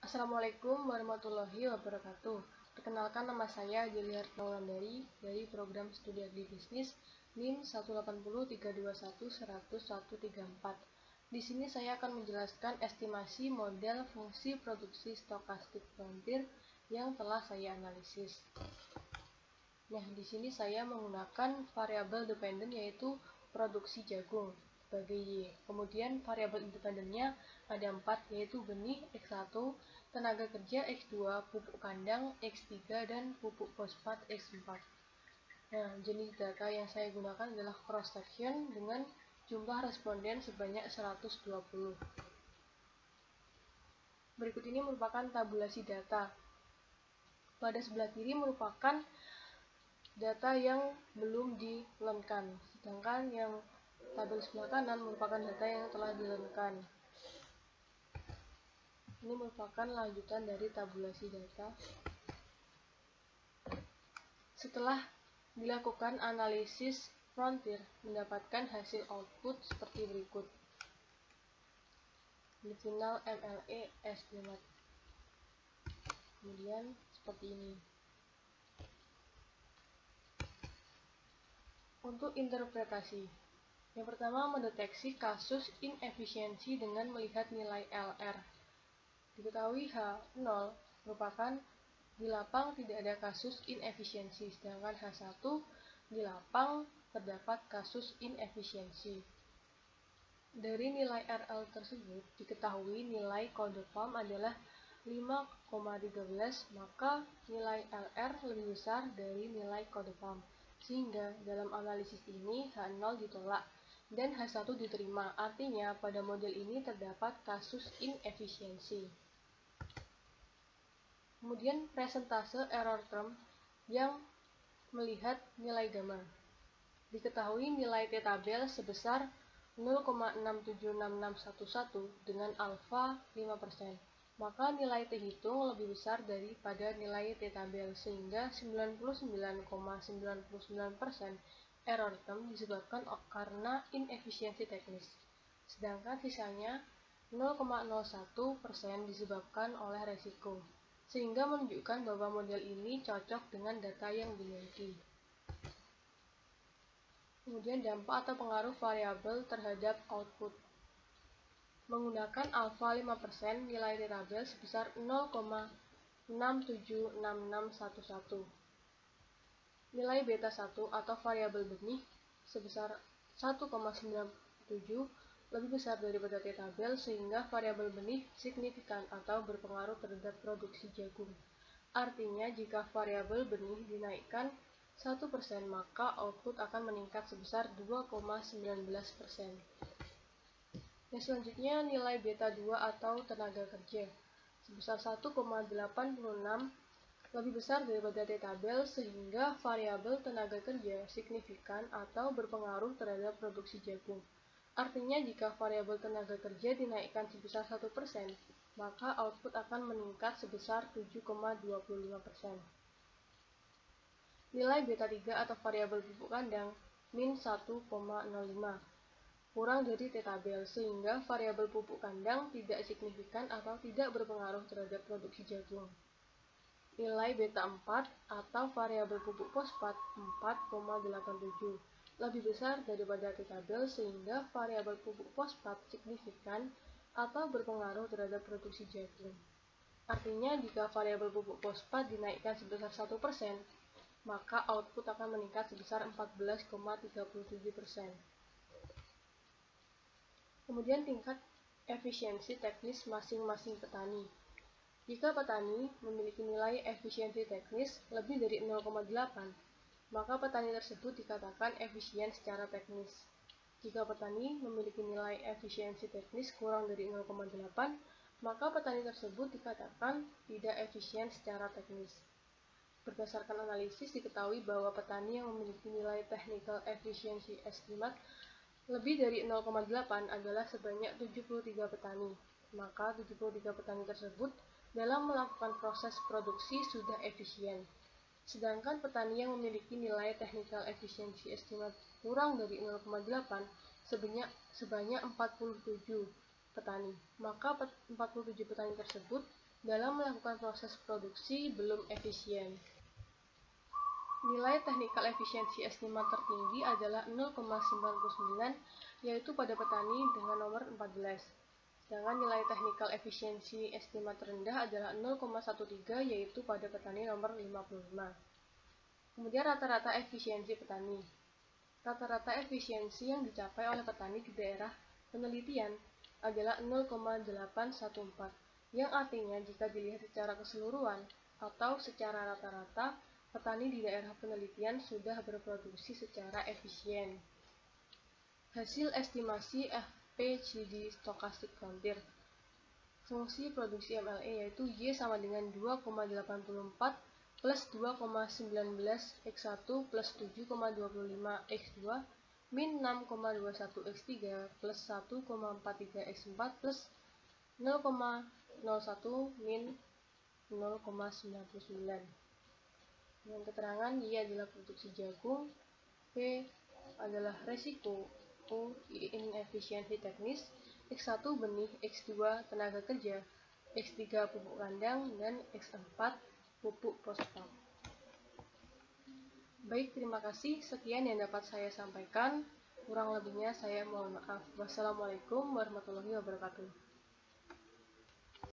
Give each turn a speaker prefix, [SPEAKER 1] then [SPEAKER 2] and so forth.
[SPEAKER 1] Assalamualaikum warahmatullahi wabarakatuh. Perkenalkan, nama saya Juliar Naulandari dari program studi agribisnis NIM 18032110134. Di sini saya akan menjelaskan estimasi model fungsi produksi stokastik frontier yang telah saya analisis. Nah, di sini saya menggunakan variabel dependen yaitu produksi jagung sebagai Y. Kemudian variabel independennya ada 4 yaitu benih X1, tenaga kerja X2, pupuk kandang X3, dan pupuk fosfat X4. Nah, jenis data yang saya gunakan adalah cross section dengan jumlah responden sebanyak 120. Berikut ini merupakan tabulasi data. Pada sebelah kiri merupakan data yang belum dilenkan, sedangkan yang tabel sebelah kanan merupakan data yang telah dilenkan. Ini merupakan lanjutan dari tabulasi data. Setelah dilakukan analisis frontier, mendapatkan hasil output seperti berikut. The final MLE estimate. Kemudian seperti ini. Untuk interpretasi, yang pertama mendeteksi kasus inefisiensi dengan melihat nilai LR. Diketahui H0 merupakan di lapang tidak ada kasus inefisiensi, sedangkan H1 di lapang terdapat kasus inefisiensi. Dari nilai RL tersebut diketahui nilai kode PAM adalah 5,13, maka nilai LR lebih besar dari nilai kode PAM. Sehingga dalam analisis ini H0 ditolak dan H1 diterima, artinya pada model ini terdapat kasus inefisiensi. Kemudian presentase error term yang melihat nilai gamma. Diketahui nilai T tabel sebesar 0,676611 dengan alfa 5%. Maka nilai T hitung lebih besar daripada nilai T tabel, sehingga 99,99% error term disebabkan karena inefisiensi teknis. Sedangkan sisanya 0,01% disebabkan oleh resiko, sehingga menunjukkan bahwa model ini cocok dengan data yang dimiliki. Kemudian dampak atau pengaruh variabel terhadap output. Menggunakan alfa 5%, nilai T tabel sebesar 0,676611. Nilai beta 1 atau variabel benih sebesar 1,97 lebih besar daripada T tabel, sehingga variabel benih signifikan atau berpengaruh terhadap produksi jagung. Artinya jika variabel benih dinaikkan 1%, maka output akan meningkat sebesar 2,19%. Yang selanjutnya nilai beta 2 atau tenaga kerja sebesar 1,86 lebih besar daripada T tabel, sehingga variabel tenaga kerja signifikan atau berpengaruh terhadap produksi jagung. Artinya jika variabel tenaga kerja dinaikkan sebesar 1%, maka output akan meningkat sebesar 7,25%. Nilai beta 3 atau variabel pupuk kandang min 1,05 kurang dari T tabel, sehingga variabel pupuk kandang tidak signifikan atau tidak berpengaruh terhadap produksi jagung. Nilai beta 4 atau variabel pupuk fosfat 4,87 lebih besar daripada T tabel, sehingga variabel pupuk fosfat signifikan atau berpengaruh terhadap produksi jagung. Artinya jika variabel pupuk fosfat dinaikkan sebesar 1%, maka output akan meningkat sebesar 14,37%. Kemudian tingkat efisiensi teknis masing-masing petani. Jika petani memiliki nilai efisiensi teknis lebih dari 0,8, maka petani tersebut dikatakan efisien secara teknis. Jika petani memiliki nilai efisiensi teknis kurang dari 0,8, maka petani tersebut dikatakan tidak efisien secara teknis. Berdasarkan analisis diketahui bahwa petani yang memiliki nilai technical efficiency estimate lebih dari 0,8 adalah sebanyak 73 petani. Maka 73 petani tersebut dalam melakukan proses produksi sudah efisien. Sedangkan petani yang memiliki nilai technical efficiency estimate kurang dari 0,8 sebanyak 47 petani. Maka 47 petani tersebut dalam melakukan proses produksi belum efisien. Nilai technical efficiency estimate tertinggi adalah 0,99, yaitu pada petani dengan nomor 14. Sedangkan nilai technical efficiency estimate terendah adalah 0,13, yaitu pada petani nomor 55. Kemudian rata-rata efisiensi petani. Rata-rata efisiensi yang dicapai oleh petani di daerah penelitian adalah 0,814, yang artinya jika dilihat secara keseluruhan atau secara rata-rata, petani di daerah penelitian sudah berproduksi secara efisien. Hasil estimasi FPGD Stochastic Frontier. Fungsi produksi MLE yaitu Y sama dengan 2,84 plus 2,19 X1 plus 7,25 X2 min 6,21 X3 plus 1,43 X4 plus 0,01 min 0,99. Dengan keterangan Y adalah produksi jagung, P adalah resiko, U inefisiensi teknis, X1 benih, X2 tenaga kerja, X3 pupuk kandang, dan X4 pupuk fosfat. Baik, terima kasih. Sekian yang dapat saya sampaikan. Kurang lebihnya saya mohon maaf. Wassalamualaikum warahmatullahi wabarakatuh.